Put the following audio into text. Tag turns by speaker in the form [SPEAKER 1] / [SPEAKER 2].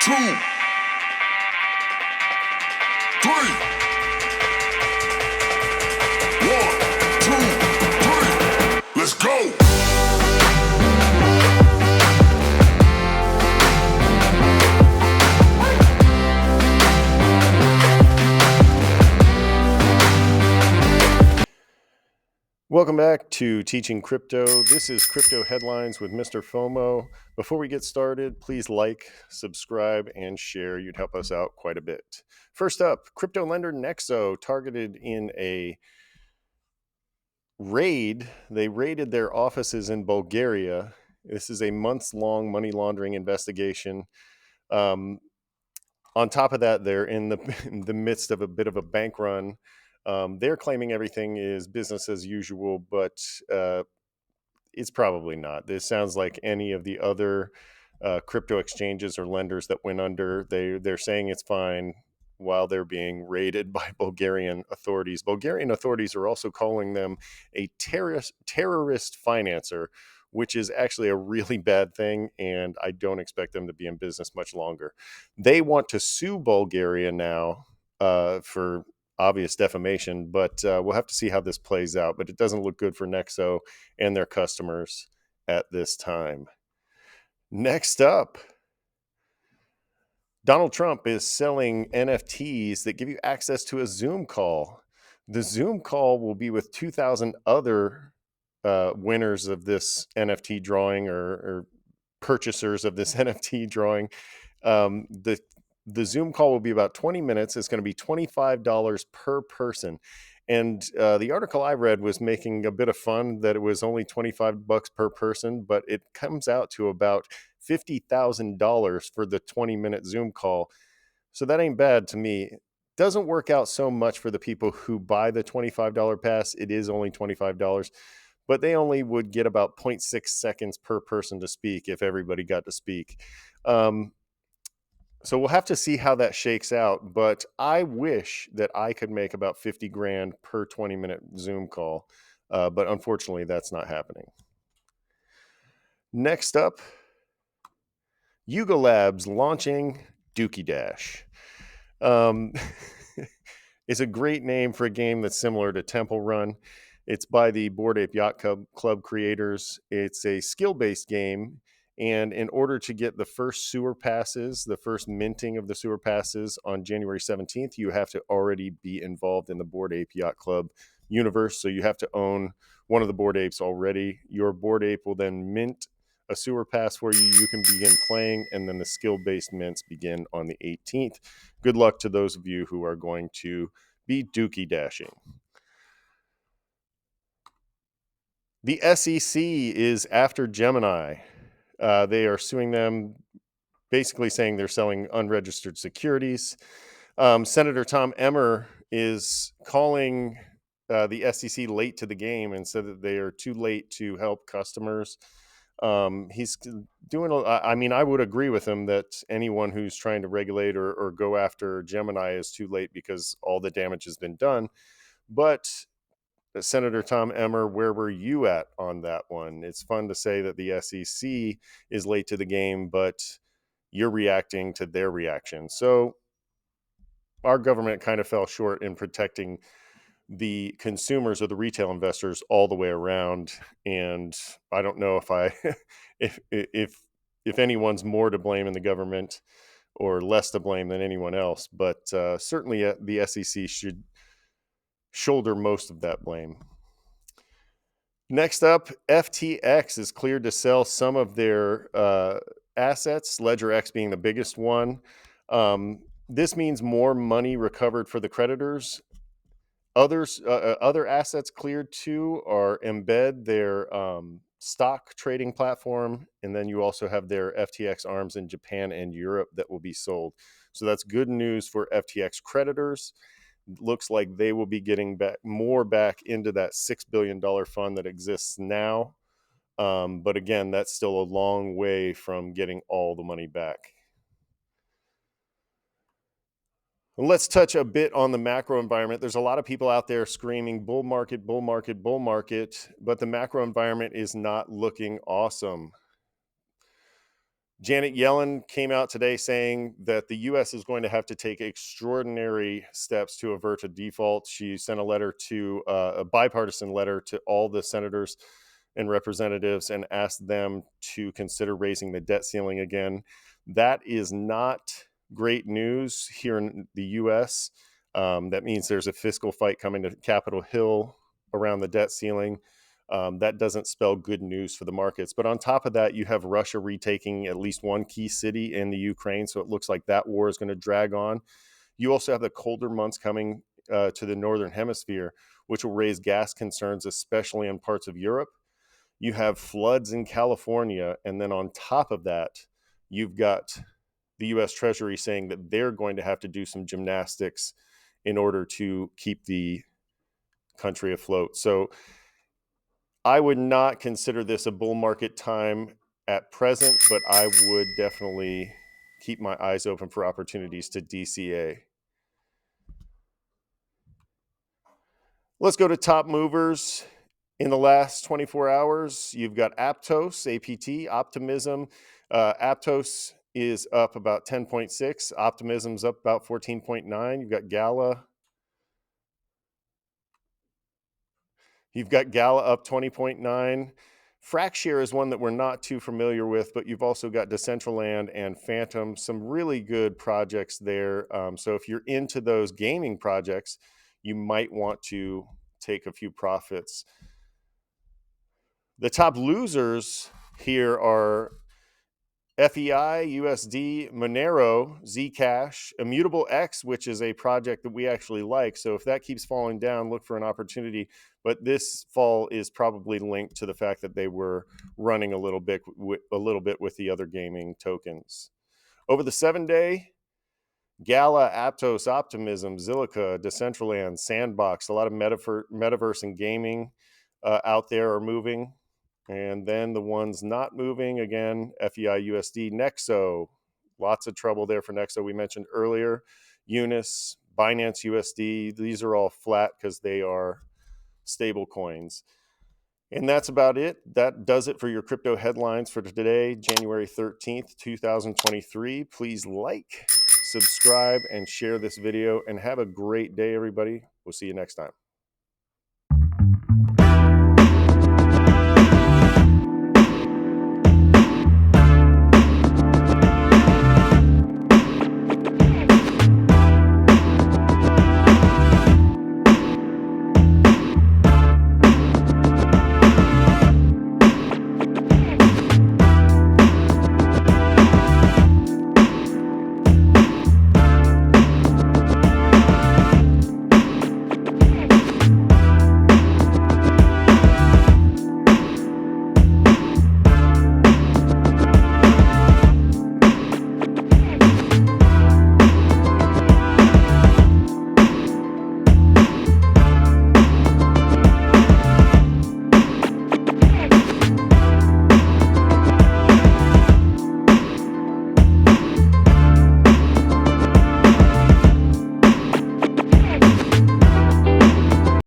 [SPEAKER 1] 2, 3. 1, 2, 3. Let's go.
[SPEAKER 2] Welcome back to Teaching Crypto. This is Crypto Headlines with MrFOMO. Before we get started, please like, subscribe, and share. You'd help us out quite a bit. First up, crypto lender Nexo targeted in a raid. They raided their offices in Bulgaria. This is a months-long money laundering investigation. On top of that, they're in the midst of a bit of a bank run. They're claiming everything is business as usual, but it's probably not. This sounds like any of the other crypto exchanges or lenders that went under. They're saying it's fine while they're being raided by Bulgarian authorities. Bulgarian authorities are also calling them a terrorist financer, which is actually a really bad thing, and I don't expect them to be in business much longer. They want to sue Bulgaria now for obvious defamation, but we'll have to see how this plays out. But it doesn't look good for Nexo and their customers at this time. Next up, Donald Trump is selling NFTs that give you access to a Zoom call. The Zoom call will be with 2,000 other winners of this NFT drawing or purchasers of this NFT drawing. The Zoom call will be about 20 minutes. It's going to be $25 per person. And the article I read was making a bit of fun that it was only $25 per person, but it comes out to about $50,000 for the 20-minute Zoom call. So that ain't bad to me. Doesn't work out so much for the people who buy the $25 pass. It is only $25, but they only would get about 0.6 seconds per person to speak if everybody got to speak. So we'll have to see how that shakes out, but I wish that I could make about 50 grand per 20-minute Zoom call, but unfortunately that's not happening. Next up, Yuga Labs launching Dookie Dash. It's a great name for a game that's similar to Temple Run. It's by the Bored Ape Yacht Club creators. It's a skill-based game. And in order to get the first sewer passes, the first minting of the sewer passes on January 17th, you have to already be involved in the Bored Ape Yacht Club universe. So you have to own one of the Bored Apes already. Your Bored Ape will then mint a sewer pass for you. You can begin playing, and then the skill-based mints begin on the 18th. Good luck to those of you who are going to be Dookie Dashing. The SEC is after Gemini. They are suing them, basically saying they're selling unregistered securities. Senator Tom Emmer is calling the SEC late to the game and said that they are too late to help customers. He's doing, I mean, I would agree with him that anyone who's trying to regulate or go after Gemini is too late because all the damage has been done. But Senator Tom Emmer, where were you at on that one? It's fun to say that the SEC is late to the game, but you're reacting to their reaction. So our government kind of fell short in protecting the consumers or the retail investors all the way around. And I don't know if anyone's more to blame in the government or less to blame than anyone else, but certainly the SEC should shoulder most of that blame. Next up, FTX is cleared to sell some of their assets, LedgerX being the biggest one. This means more money recovered for the creditors. Other assets cleared too are Embed, their stock trading platform, and then you also have their FTX arms in Japan and Europe that will be sold. So that's good news for FTX creditors. Looks like they will be getting back into that $6 billion fund that exists now. But again, that's still a long way from getting all the money back. Let's touch a bit on the macro environment. There's a lot of people out there screaming bull market, bull market, bull market, but the macro environment is not looking awesome. Janet Yellen came out today saying that the U.S. is going to have to take extraordinary steps to avert a default. She sent a letter to a bipartisan letter to all the senators and representatives and asked them to consider raising the debt ceiling again. That is not great news here in the U.S. That means there's a fiscal fight coming to Capitol Hill around the debt ceiling. That doesn't spell good news for the markets. But on top of that, you have Russia retaking at least one key city in the Ukraine. So it looks like that war is going to drag on. You also have the colder months coming to the Northern Hemisphere, which will raise gas concerns, especially in parts of Europe. You have floods in California. And then on top of that, you've got the U.S. Treasury saying that they're going to have to do some gymnastics in order to keep the country afloat. So I would not consider this a bull market time at present, but I would definitely keep my eyes open for opportunities to DCA. Let's go to top movers in the last 24 hours. You've got Aptos, APT, Optimism. Aptos is up about 10.6. Optimism's up about 14.9. You've got Gala. You've got Gala up 20.9. Fracshare is one that we're not too familiar with, but you've also got Decentraland and Phantom, some really good projects there. So if you're into those gaming projects, you might want to take a few profits. The top losers here are FEI, USD, Monero, Zcash, Immutable X, which is a project that we actually like. So if that keeps falling down, look for an opportunity. But this fall is probably linked to the fact that they were running a little bit with the other gaming tokens. Over the 7-day, Gala, Aptos, Optimism, Zilliqa, Decentraland, Sandbox, a lot of metaverse and gaming out there are moving. And then the ones not moving, again, FEI, USD, Nexo, lots of trouble there for Nexo. We mentioned earlier, Unis, Binance USD, these are all flat because they are stable coins. And that's about it. That does it for your crypto headlines for today, January 13th, 2023. Please like, subscribe, and share this video. And have a great day, everybody. We'll see you next time.